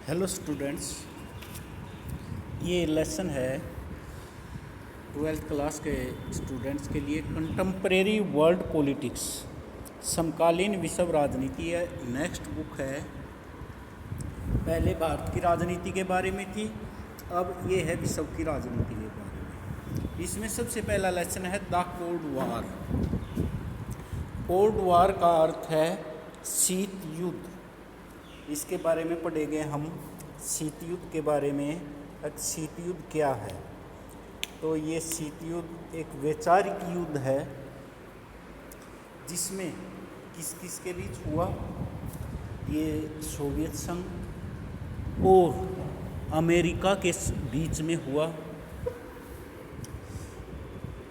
Hello students, ये lesson है 12th class के स्टूडेंट्स के लिए। कंटेम्प्रेरी वर्ल्ड पॉलिटिक्स, समकालीन विश्व राजनीति है। नेक्स्ट बुक है। पहले भारत की राजनीति के बारे में थी, अब ये है विश्व की राजनीति के बारे में। इसमें सबसे पहला लेसन है the cold war. Cold war का अर्थ है शीत युद्ध। इसके बारे में पढ़ेंगे हम शीत युद्ध के बारे में। शीत युद्ध क्या है? तो ये शीत युद्ध एक वैचारिक युद्ध है जिसमें किस किस के बीच हुआ। ये सोवियत संघ और अमेरिका के बीच में हुआ।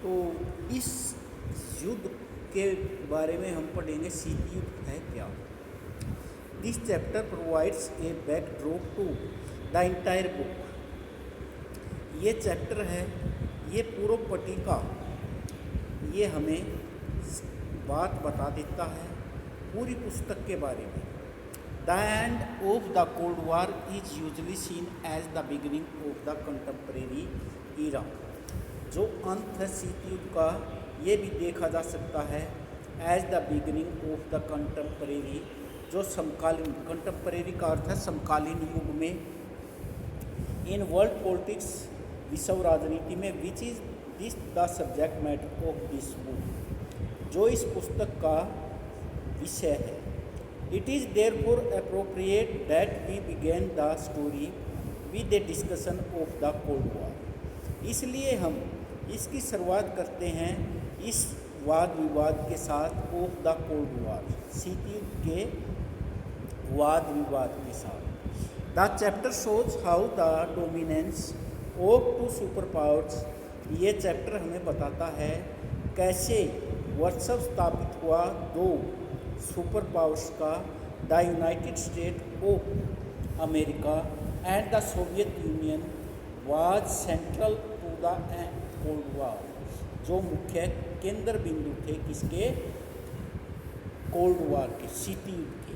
तो इस युद्ध के बारे में हम पढ़ेंगे शीत युद्ध है क्या। This chapter provides a backdrop to the entire book. ये चैप्टर है, ये पूर्व पट्टिका, ये हमें बात बता देता है पूरी पुस्तक के बारे में। The end of the Cold War is usually seen as the beginning of the contemporary era. जो अंत है शीत युद्ध का, ये भी देखा जा सकता है as the beginning of the contemporary, जो समकालीन, कंटेम्परेरी का अर्थ है समकालीन युग में। इन वर्ल्ड पॉलिटिक्स, विश्व राजनीति में, which is this the subject matter of this book, जो इस पुस्तक का विषय है। It is therefore appropriate that we begin the story with a discussion of the cold war. इसलिए हम इसकी शुरुआत करते हैं इस वाद विवाद के साथ, ऑफ द कोल्ड वॉर, शीत युद्ध के वाद विवाद के साथ। The chapter shows how the dominance of two super powers. ये चैप्टर हमें बताता है कैसे वर्चस्व स्थापित हुआ दो सुपर पावर्स का, the United State of America and the Soviet Union was central to the cold war, जो मुख्य केंद्र बिंदु थे किसके? कोल्ड वॉर के, शीत युद्ध के।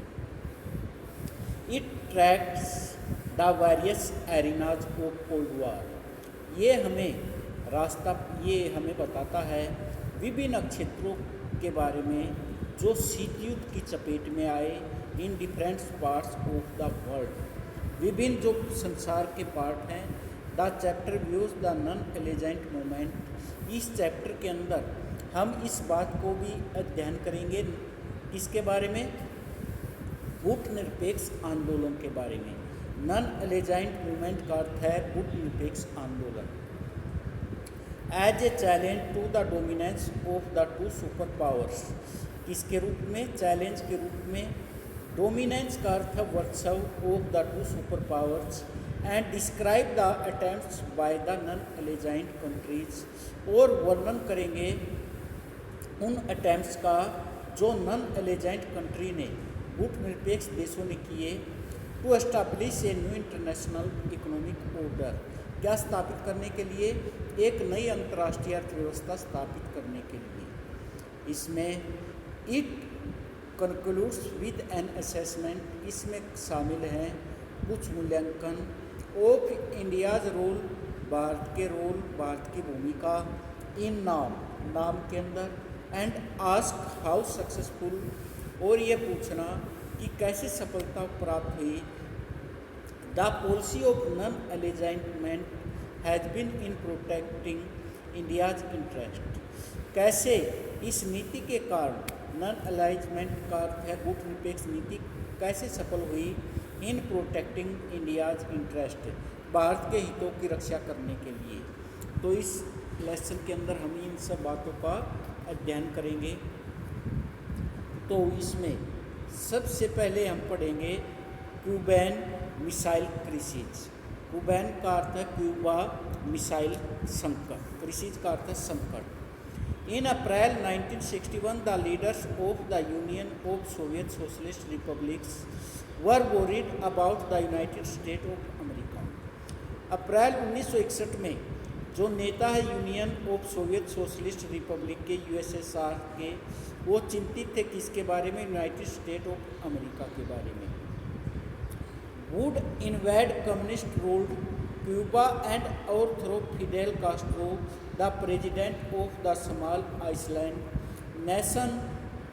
It tracks the various arenas of cold war. ये हमें बताता है विभिन्न क्षेत्रों के बारे में जो शीत युद्ध की चपेट में आए, in different parts of the world, विभिन्न जो संसार के पार्ट हैं। The chapter views the non एलिजेंट movement. इस चैप्टर के अंदर हम इस बात को भी अध्ययन करेंगे, इसके बारे में, गुट निरपेक्ष आंदोलन के बारे में। नॉन एलिजेंट मूवमेंट का अर्थ है गुट निरपेक्ष आंदोलन। As a challenge to the dominance of the two super powers, किसके रूप में? चैलेंज के रूप में। डोमिनेंस का अर्थ है वर्चस्व of the two super powers and describe the attempts by the non एलिजेंट countries, और वर्णन करेंगे उन अटेम्प्ट्स का जो नॉन एलिजेंट कंट्री ने, गुट निरपेक्ष देशों ने किए, to establish a new international economic order, क्या स्थापित करने के लिए? एक नई अंतर्राष्ट्रीय अर्थव्यवस्था स्थापित करने के लिए। इसमें it concludes with an assessment, इसमें शामिल हैं कुछ मूल्यांकन ऑफ इंडियाज रोल, भारत के रोल, भारत की भूमिका, इन नाम के अंदर, एंड आस्क हाउ सक्सेसफुल, और ये पूछना कि कैसे सफलता प्राप्त हुई, the policy of non alignment has been in protecting India's interest, कैसे इस नीति के कारण, नॉन एलिजेंटमेंट का अर्थ है गुट निरपेक्ष नीति, कैसे सफल हुई, इन प्रोटेक्टिंग इंडियाज इंटरेस्ट, भारत के हितों की रक्षा करने के लिए। तो इस लेसन के अंदर हम इन सब बातों का अध्ययन करेंगे। तो इसमें सबसे पहले हम पढ़ेंगे क्यूबन मिसाइल क्राइसिस। क्यूबन का अर्थ है क्यूबा मिसाइल संकट, क्राइसिस का अर्थ है संकट। In April 1961 the leaders of the Union of Soviet Socialist Republics were worried about the United State of America. अप्रैल 1961 में जो नेता है Union of Soviet Socialist Republic के, यूएसएसआर के, वो चिंतित थे किसके बारे में? यूनाइटेड स्टेट ऑफ अमेरिका के बारे में। would invade communist-ruled Cuba and overthrow Fidel Castro, the president of the small island nation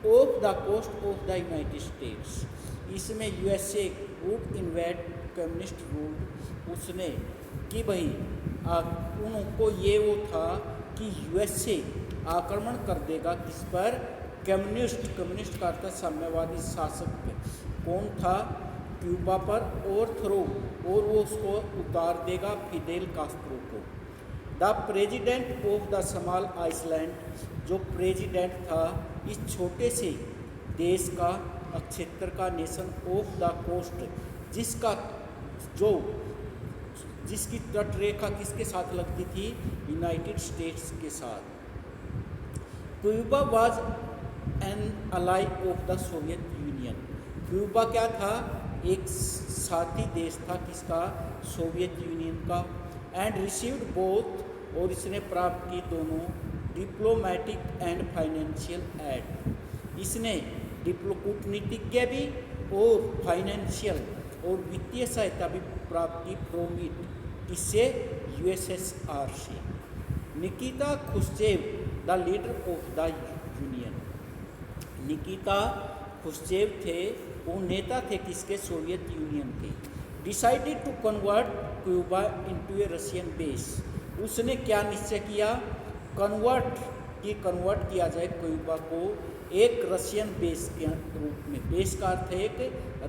off the coast of the United States. इसमें USA would invade communist ruled, उसने कि भाई उनको ये वो था कि USA आक्रमण कर देगा किस पर, कम्युनिस्ट का अर्थ साम्यवादी शासक पे, कौन था, क्यूबा पर, ओवरथ्रो, और वो उसको उतार देगा फिडेल कास्ट्रो को। The president of the small island, जो प्रेजिडेंट था इस छोटे से देश का, क्षेत्र का, नेशन ऑफ द कोस्ट, जिसका जो जिसकी तट रेखा किसके साथ लगती थी, यूनाइटेड स्टेट्स के साथ। Cuba was an ally of the Soviet Union, Cuba क्या था, एक साथी देश था किसका, सोवियत यूनियन का। एंड रिसीव्ड बोथ, और इसने प्राप्त की दोनों, डिप्लोमेटिक एंड फाइनेंशियल एड, इसने कूटनीतिज्ञ भी और फाइनेंशियल और वित्तीय सहायता भी प्राप्त की फ्रॉम इट, इससे यूएसएसआर से। Nikita Khrushchev the leader of the union, Nikita Khrushchev थे, वो नेता थे किसके, सोवियत यूनियन के। Decided to convert Cuba into a Russian base, उसने क्या निश्चय किया, कन्वर्ट किया जाए क्यूबा को एक रशियन बेस के रूप में, बेस का अर्थ है एक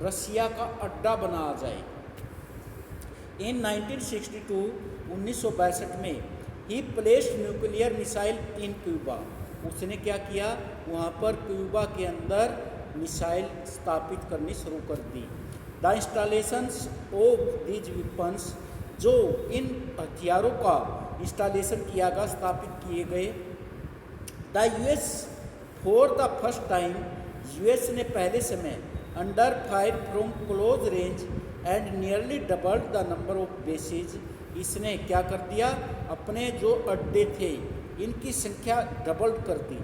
रसिया का अड्डा बनाया जाए। इन 1962 1962 में ही प्लेस्ड न्यूक्लियर मिसाइल इन क्यूबा, उसने क्या किया, वहाँ पर क्यूबा के अंदर मिसाइल स्थापित करनी शुरू कर दी। The installations of these weapons, जो इन हथियारों का इंस्टॉलेशन किया गया, स्थापित किए गए। The US for the first time, US ने पहले समय under fire from close range and nearly doubled the number of basis, इसने क्या कर दिया, अपने जो अड्डे थे इनकी संख्या डबल कर दी।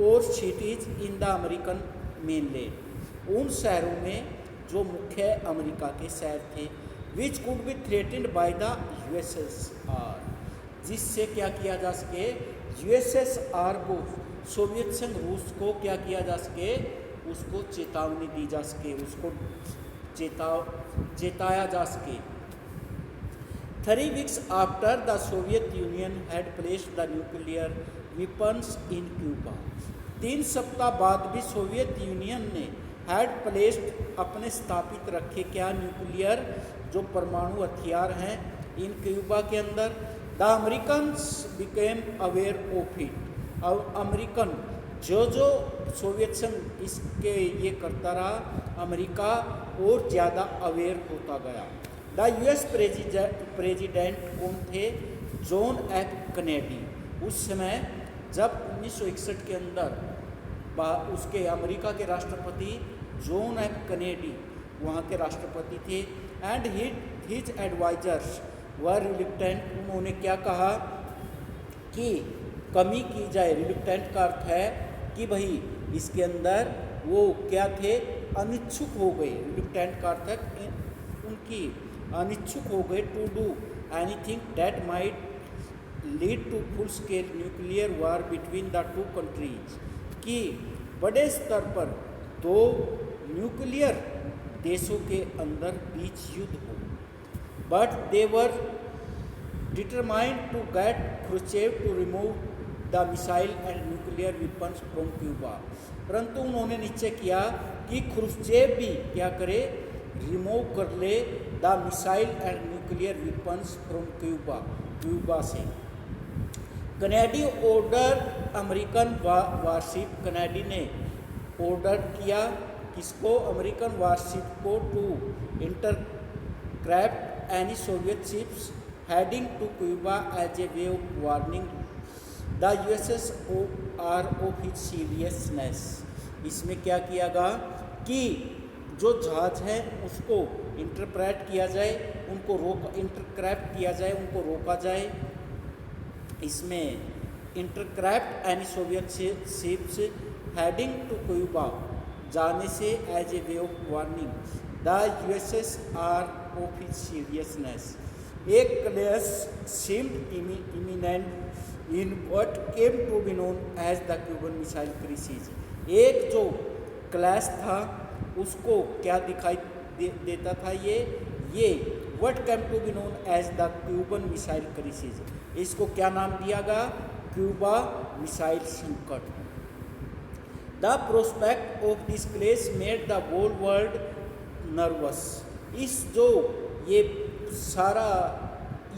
और cities in the American mainland, उन शहरों में जो मुख्य अमेरिका के शहर थे, which could be threatened by the USSR, जिससे क्या किया जा सके, यूएसएसआर को, सोवियत संघ रूस को क्या किया जा सके, उसको चेतावनी दी जा सके, उसको चेताया जा सके। 3 weeks after the Soviet Union had placed the nuclear weapons in Cuba, 3 सप्ताह बाद भी सोवियत यूनियन ने हैड प्लेस्ड, अपने स्थापित रखे क्या, न्यूक्लियर जो परमाणु हथियार हैं इन क्यूबा के अंदर। The Americans became aware of it, और अमेरिकन जो सोवियत संघ इसके ये करता रहा, अमेरिका और ज़्यादा अवेयर होता गया। द यूएस प्रेजिडेंट कौन थे, जॉन एफ कैनेडी, उस समय जब 1961 के अंदर उसके अमेरिका के राष्ट्रपति जॉन एफ कैनेडी वहाँ के राष्ट्रपति थे। एंड हिज एडवाइजर्स वर रिलुक्टेंट, उन्होंने क्या कहा कि कमी की जाए, रिलुक्टेंट का अर्थ है कि भाई इसके अंदर वो क्या थे, अनिच्छुक हो गए, रिलुक्टेंट का अर्थ है उनकी अनिच्छुक हो गए, to do anything that might lead to full scale nuclear war between the two countries, कि बड़े स्तर पर दो न्यूक्लियर देशों के अंदर बीच युद्ध हो। But they were determined to get Khrushchev to remove the missile and nuclear weapons from Cuba, परंतु उन्होंने निश्चय किया कि क्रुश्चेव भी क्या करे, रिमूव कर ले the missile and nuclear weapons from Cuba से। Kennedy order American warship, Kennedy ने ऑर्डर किया किसको, अमेरिकन वारशिप को, to intercept any Soviet ships heading to Cuba as a way of warning the USSR of his seriousness. इसमें क्या किया गया कि जो जहाज हैं उसको इंटरप्रेट किया जाए, उनको इंटरक्रैप्ट किया जाए, उनको रोका जाए। इसमें intercept any Soviet ships heading to Cuba, जाने से as a way of warning, the USS R of his seriousness, एक clash seemed imminent in what came to be known as the Cuban Missile Crisis। एक जो clash था उसको क्या दिखाई देता था, ये what came to be known as the Cuban Missile Crisis, इसको क्या नाम दिया गया, क्यूबा मिसाइल संकट। The prospect of this clash made the whole world nervous, इस जो ये सारा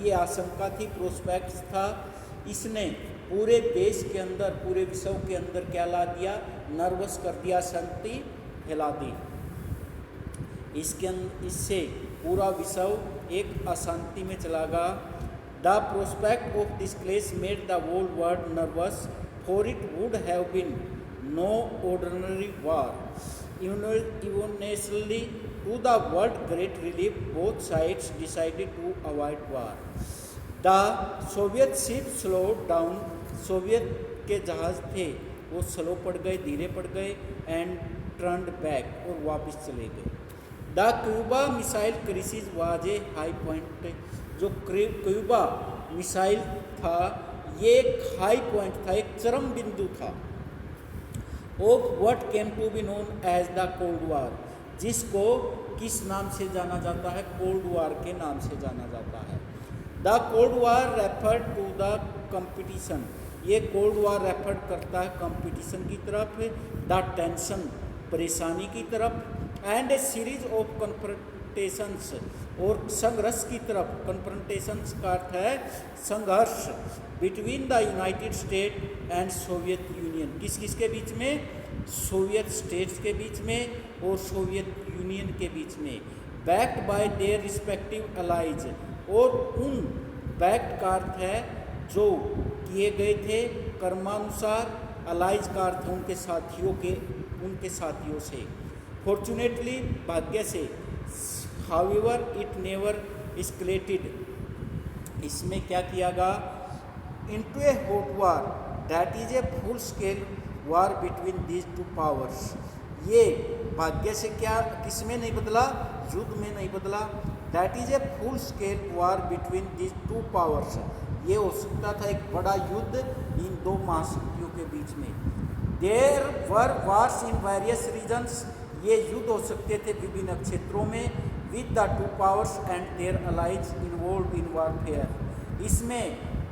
ये आशंका थी, प्रोस्पेक्ट था, इसने पूरे देश के अंदर, पूरे विश्व के अंदर क्या ला दिया, नर्वस कर दिया, शांति फैला दी। इससे पूरा विश्व एक अशांति में चला गया। The prospect of this clash made the whole world nervous, for it would have been no ordinary war, eventually to the world great relief both sides decided to avoid war। the Soviet ships slowed down, Soviet के जहाज थे वो slow पड़ गए, धीरे पड़ गए, and turned back, और वापस चले गए। The Cuba missile crisis was a high point, जो क्यूबा मिसाइल था ये एक हाई पॉइंट था, एक चरम बिंदु था, of what came to be known as the cold war, जिसको किस नाम से जाना जाता है, कोल्ड वार के नाम से जाना जाता है। The cold war refer to the competition, ये कोल्ड वार रेफर करता है कंपटीशन की तरफ, द टेंशन परेशानी की तरफ, एंड ए सीरीज ऑफ कन्फ्रंटेशंस, और संघर्ष की तरफ। कन्फ्रंटेशंस का अर्थ है संघर्ष, between the United state and Soviet Union, किस किस के बीच में, सोवियत स्टेट्स के बीच में और सोवियत यूनियन के बीच में, backed by their respective allies, और उन बैक्ड का अर्थ है जो किए गए थे कर्मानुसार, अलाइज का अर्थ उनके साथियों से। फॉर्चुनेटली भाग्य से, हाउएवर इट नेवर एस्केलेटेड, इसमें क्या किया गया, into A hot war that is a full scale war between these two powers, ये भाग्य से क्या किस में नहीं बदला, युद्ध में नहीं बदला, that is a full scale war between these two powers, ये हो सकता था एक बड़ा युद्ध इन दो महाशक्तियों के बीच में। There were wars in various regions, ये युद्ध हो सकते थे विभिन्न क्षेत्रों में, with the two powers and their allies involved in warfare, इसमें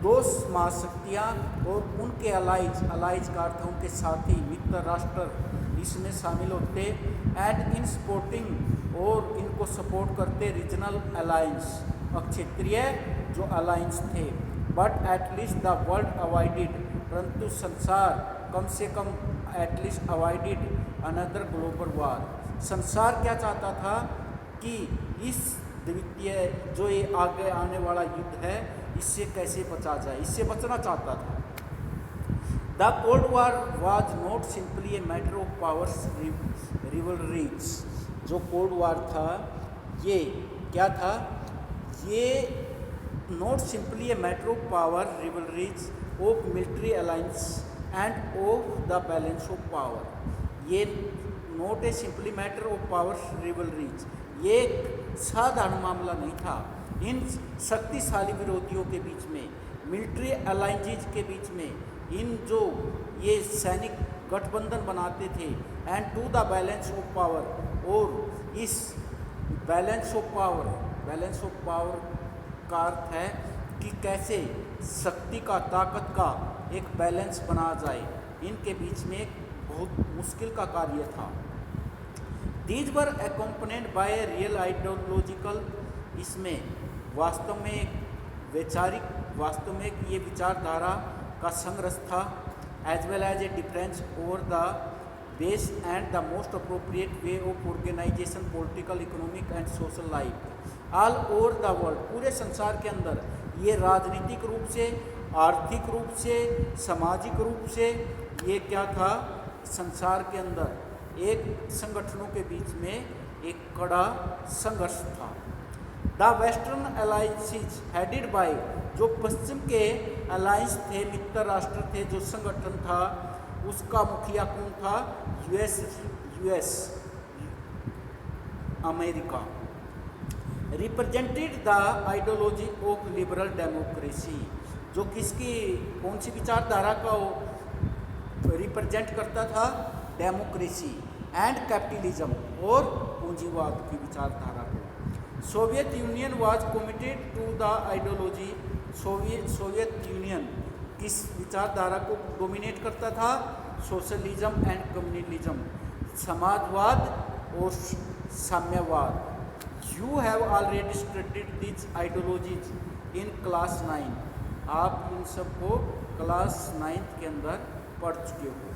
दो महाशक्तियाँ और उनके अलाइज का अर्थ उनके साथी, मित्र राष्ट्र इसमें शामिल होते, एंड इन सपोर्टिंग, और इनको सपोर्ट करते रीजनल अलायंस, क्षेत्रीय जो अलायंस थे। But at least the world avoided, परंतु संसार कम से कम at least avoided another global war, संसार क्या चाहता था कि इस द्वितीय जो ये आगे आने वाला युद्ध है इससे कैसे बचा जाए, इससे बचना चाहता था। The cold war was not simply a matter of powers rivalries, जो कोल्ड वार था ये क्या था, ये not simply a matter of power rivalries of military alliance and of the balance of power, ये not a simply matter of powers rivalries, ये साधारण मामला नहीं था इन शक्तिशाली विरोधियों के बीच में, मिलिट्री अलायंसेज के बीच में, इन जो ये सैनिक गठबंधन बनाते थे, and to the balance of power, और इस बैलेंस ऑफ पावर का अर्थ है कि कैसे शक्ति का, ताकत का एक बैलेंस बना जाए, इनके बीच में बहुत मुश्किल का कार्य था। These were accompanied by real ideological, इसमें वास्तव में वैचारिक, वास्तव में ये विचारधारा का संघर्ष था, as well as a difference over the base and the most appropriate way of organisation political, economic and social life all over the world, पूरे संसार के अंदर ये राजनीतिक रूप से, आर्थिक रूप से, सामाजिक रूप से, ये क्या था, संसार के अंदर एक संगठनों के बीच में एक कड़ा संघर्ष था। The western alliances headed by, जो पश्चिम के अलायंस थे, मित्र राष्ट्र थे, जो संगठन था उसका मुखिया कौन था, US America represented the ideology of liberal democracy, जो किसकी कौन सी विचारधारा का रिप्रेजेंट करता था? डेमोक्रेसी एंड कैपिटलिज्म और पूंजीवाद की विचारधारा को। Soviet Union was committed to the ideology, Soviet Union किस विचारधारा को डोमिनेट करता था? सोशलिज्म एंड कम्युनलिज्म, समाजवाद और साम्यवाद। You have already studied this ideologies in class 9, आप इन सबको क्लास 9 के अंदर पढ़ चुके हो।